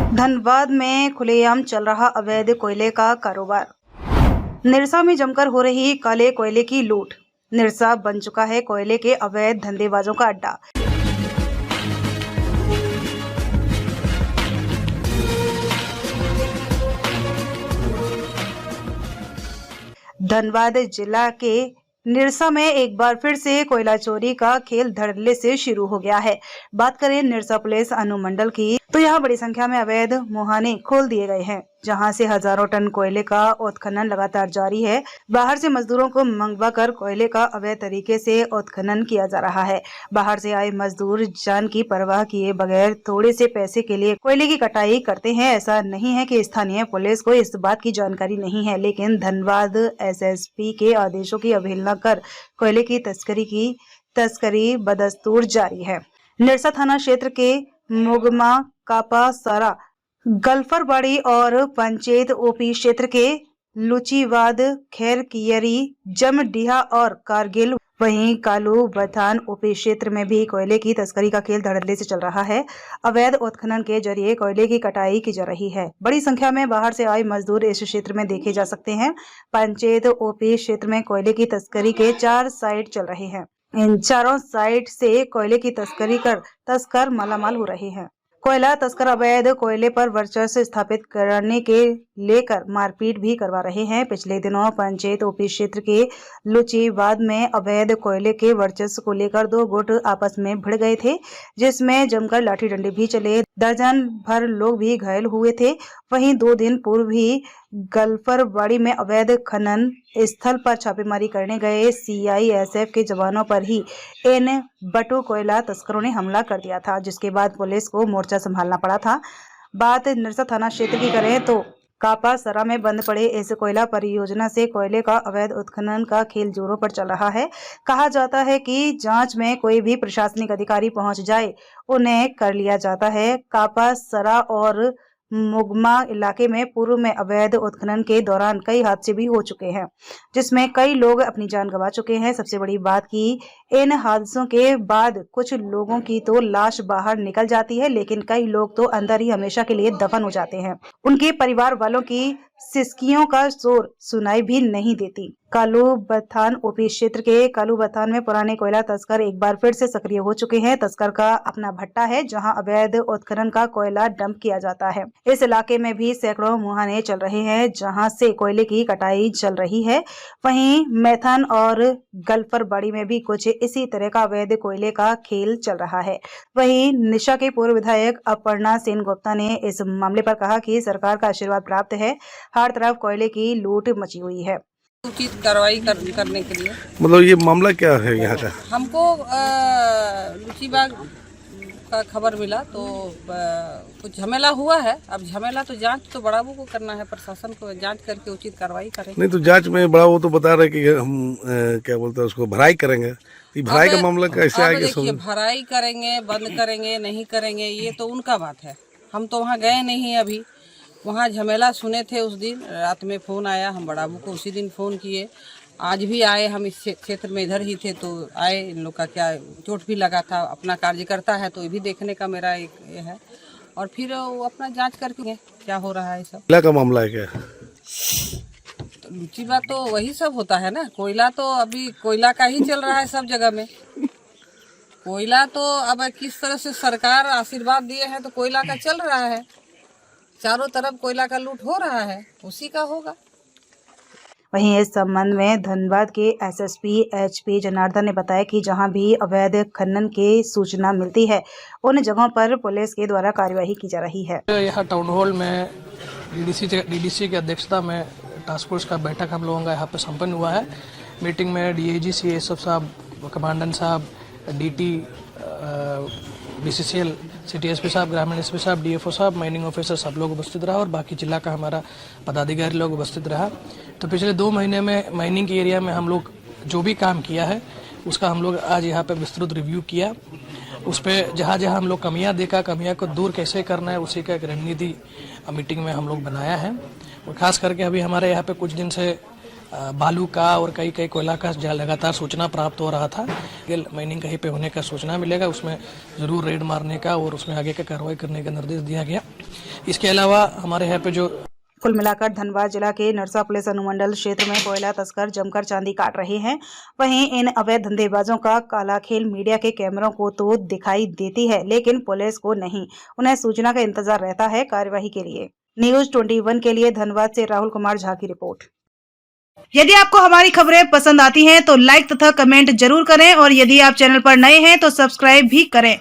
धनबाद में खुलेआम चल रहा अवैध कोयले का कारोबार। निरसा में जमकर हो रही काले कोयले की लूट। निरसा बन चुका है कोयले के अवैध धंधेबाजों का अड्डा। धनबाद जिला के निरसा में एक बार फिर से कोयला चोरी का खेल धड़ल्ले से शुरू हो गया है। बात करें निरसा पुलिस अनुमंडल की तो यहाँ बड़ी संख्या में अवैध मुहाने खोल दिए गए हैं, जहां से हजारों टन कोयले का उत्खनन लगातार जारी है। बाहर से मजदूरों को मंगवा कर कोयले का अवैध तरीके से उत्खनन किया जा रहा है। बाहर से आए मजदूर जान की परवाह किए बगैर थोड़े से पैसे के लिए कोयले की कटाई करते हैं। ऐसा नहीं है कि स्थानीय पुलिस को इस बात की जानकारी नहीं है, लेकिन धनबाद एसएसपी के आदेशों की अवहेलना कर कोयले की तस्करी बदस्तूर जारी है। निरसा थाना क्षेत्र के मुगमा, कापासारा, गल्फरबाड़ी और पंचायत ओपी क्षेत्र के लुचीवाद, खैरकियरी, जमडीहा और कारगिल, वहीं कालू बथान ओपी क्षेत्र में भी कोयले की तस्करी का खेल धड़ल्ले से चल रहा है। अवैध उत्खनन के जरिए कोयले की कटाई की जा रही है। बड़ी संख्या में बाहर से आए मजदूर इस क्षेत्र में देखे जा सकते हैं। पंचायत ओपी क्षेत्र में कोयले की तस्करी के 4 साइट चल रहे हैं। इन चारों साइट से कोयले की तस्करी कर तस्कर मालामाल हो रहे हैं। कोयला तस्कर अवैध कोयले पर वर्चस्व स्थापित करने के लेकर मारपीट भी करवा रहे हैं। पिछले दिनों पंचायत ओपी क्षेत्र के लुचीवाद में अवैध कोयले के वर्चस्व को लेकर 2 गुट आपस में भिड़ गए थे, जिसमें जमकर लाठी डंडे भी चले। दर्जन भर लोग भी घायल हुए थे। वहीं 2 दिन पूर्व ही गल्फरबाड़ी में अवैध खनन स्थल पर छापेमारी करने गए सीआईएसएफ के जवानों पर ही इन बटू कोयला तस्करों ने हमला कर दिया था, जिसके बाद पुलिस को मोर्चा संभालना पड़ा था। बात निरसा थाना क्षेत्र की करें तो कापासरा में बंद पड़े इस कोयला परियोजना से कोयले का अवैध उत्खनन का खेल जोरों पर चल रहा है। कहा जाता है कि जांच में कोई भी प्रशासनिक अधिकारी पहुंच जाए, उन्हें कर लिया जाता है। कापासरा और मुगमा इलाके में पूर्व में अवैध उत्खनन के दौरान कई हादसे भी हो चुके हैं, जिसमें कई लोग अपनी जान गंवा चुके हैं। सबसे बड़ी बात कि इन हादसों के बाद कुछ लोगों की तो लाश बाहर निकल जाती है, लेकिन कई लोग तो अंदर ही हमेशा के लिए दफन हो जाते हैं। उनके परिवार वालों की सिसकियों का शोर सुनाई भी नहीं देती। कालू बथान ओपी क्षेत्र के कालू बथान में पुराने कोयला तस्कर एक बार फिर से सक्रिय हो चुके हैं। तस्कर का अपना भट्टा है, जहां अवैध उत्खनन का कोयला डंप किया जाता है। इस इलाके में भी सैकड़ों मुहाने चल रहे हैं, जहां से कोयले की कटाई चल रही है। वहीं मैथन और गल्फरबाड़ी में भी कुछ इसी तरह का अवैध कोयले का खेल चल रहा है। वहीं निशा के पूर्व विधायक अपर्णा सेन गुप्ता ने इस मामले पर कहा कि सरकार का आशीर्वाद प्राप्त है। हर तरफ कोयले की लूट मची हुई है। उचित कार्रवाई करने के लिए। मतलब ये मामला क्या है यहाँ का? हमको लुचीबाग का खबर मिला तो कुछ झमेला हुआ है। अब झमेला तो जांच तो बड़ाबू को करना है, प्रशासन को जांच करके उचित कार्रवाई करें। नहीं तो जांच में बड़ा वो तो बता रहे कि हम क्या बोलते हैं उसको भराई करेंगे। ये भराई का मामला कैसे आएगा? देखिए, भराई करेंगे, बंद करेंगे, नहीं करेंगे, ये तो उनका बात है। हम तो वहाँ गए नहीं अभी। वहाँ झमेला सुने थे उस दिन रात में फ़ोन आया, हम बड़ाबू को उसी दिन फ़ोन किए। आज भी आए, हम इस क्षेत्र में इधर ही थे तो आए। इन लोग का क्या चोट भी लगा था, अपना कार्यकर्ता है तो ये भी देखने का मेरा एक ये है। और फिर वो अपना जांच करके क्या हो रहा है। सब कोयला का मामला है क्या? तो लुचीबा तो वही सब होता है ना। कोयला तो अभी कोयला का ही चल रहा है सब जगह में। कोयला तो अब किस तरह से सरकार आशीर्वाद दिए हैं तो कोयला का चल रहा है। चारों तरफ कोयला का लूट हो रहा है, उसी का होगा। वहीं इस संबंध में धनबाद के एसएसपी एचपी जनार्दन ने बताया कि जहां भी अवैध खनन की सूचना मिलती है, उन जगहों पर पुलिस के द्वारा कार्यवाही की जा रही है। यहाँ टाउन हॉल में डीडीसी की अध्यक्षता में टास्क फोर्स का बैठक हम लोगों का यहाँ पे संपन्न हुआ है। मीटिंग में डीआईजी सीएसएफ साहब, कमांडेंट साहब, डीटी, बीसीसीएल, सिटी एसपी साहब, ग्रामीण एसपी साहब, डीएफओ साहब, माइनिंग ऑफिसर सब लोग उपस्थित रहा और बाकी जिला का हमारा पदाधिकारी लोग उपस्थित रहा। तो पिछले 2 महीने में माइनिंग के एरिया में हम लोग जो भी काम किया है उसका हम लोग आज यहाँ पे विस्तृत रिव्यू किया। उस पर जहाँ जहाँ हम लोग कमियाँ देखा, कमियाँ को दूर कैसे करना है, उसी का एक रणनीति मीटिंग में हम लोग बनाया है। और ख़ास करके अभी हमारे यहाँ पे कुछ दिन से बालू का और कई कोयला का लगातार सूचना प्राप्त हो रहा था। माइनिंग कहीं पे होने का सूचना मिलेगा, उसमें ज़रूर रेड मारने का और उसमें आगे का कार्रवाई करने का निर्देश दिया गया। इसके अलावा हमारे यहाँ पे जो कुल मिलाकर धनबाद जिला के निरसा पुलिस अनुमंडल क्षेत्र में कोयला तस्कर जमकर चांदी काट रहे हैं। वहीं इन अवैध धंधेबाजों का काला खेल मीडिया के कैमरों को तो दिखाई देती है, लेकिन पुलिस को नहीं। उन्हें सूचना का इंतजार रहता है कार्यवाही के लिए। न्यूज 21 के लिए धनबाद से राहुल कुमार झा की रिपोर्ट। यदि आपको हमारी खबरें पसंद आती हैं तो लाइक तथा कमेंट जरूर करें और यदि आप चैनल पर नए हैं तो सब्सक्राइब भी करें।